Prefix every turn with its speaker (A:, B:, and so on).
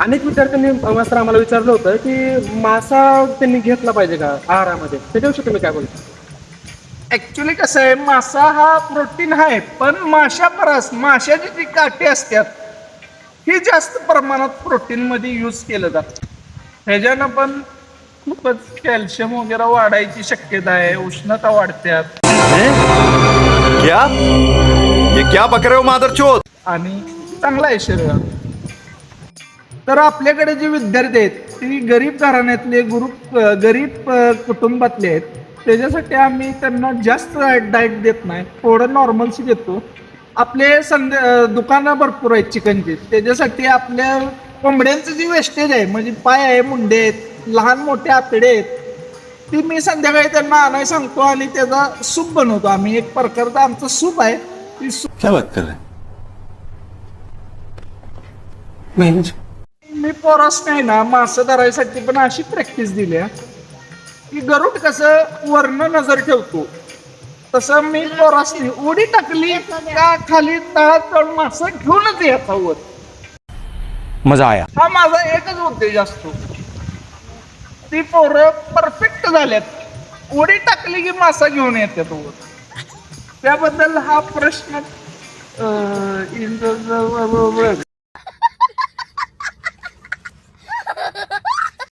A: अनेक विद्यार्थ्यांनी मास्तर आम्हाला विचारलं होतं की मासा त्यांनी घेतला पाहिजे का आहारामध्ये, त्याच्याविषयी तुम्ही काय बोलता?
B: ऍक्च्युली कसं आहे, मासा हा प्रोटीन आहे, पण माशापरस माशाची जी काठी असतात ही जास्त प्रमाणात प्रोटीन मध्ये यूज केलं जातं. ह्याच्यानं पण खूपच कॅल्शियम वगैरे वाढायची शक्यता आहे, उष्णता वाढत्यात
C: क्या ये क्या बक रहे हो मादरचोद?
B: आणि चांगला आहे शरीरात. तर आपल्याकडे जे विद्यार्थी आहेत ती गरीब घराण्यातले गरीब कुटुंबातले आहेत. त्याच्यासाठी आम्ही त्यांना जास्त डाएट देत नाही, थोडं नॉर्मलशी देतो. आपले दुकानं भरपूर आहेत चिकनची, त्याच्यासाठी आपल्या कोंबड्यांचं जे वेस्टेज आहे म्हणजे पाय आहे, मुंडे आहेत, लहान मोठे आतडे आहेत, ती मी संध्याकाळी त्यांना आणायला सांगतो आणि त्याचा सूप बनवतो. आम्ही एक प्रकारचा आमचं सूप आहे, ती
C: क्या बात कर रहे हैं?
B: मी पोरास नाही ना मासे धरायसाठी पण अशी प्रॅक्टिस दिली आहे की गरुड कसं वरनं नजर ठेवतो, तसं मी पोरासनी उडी टाकली का खाली तळात चढून मासा घेऊनच याचा वर.
C: मजा आया.
B: हा माझा एकच उद्देश असतो. ती पोरं परफेक्ट झाल्यात, उडी टाकली की मासा घेऊन येतात वर. त्याबद्दल हा प्रश्न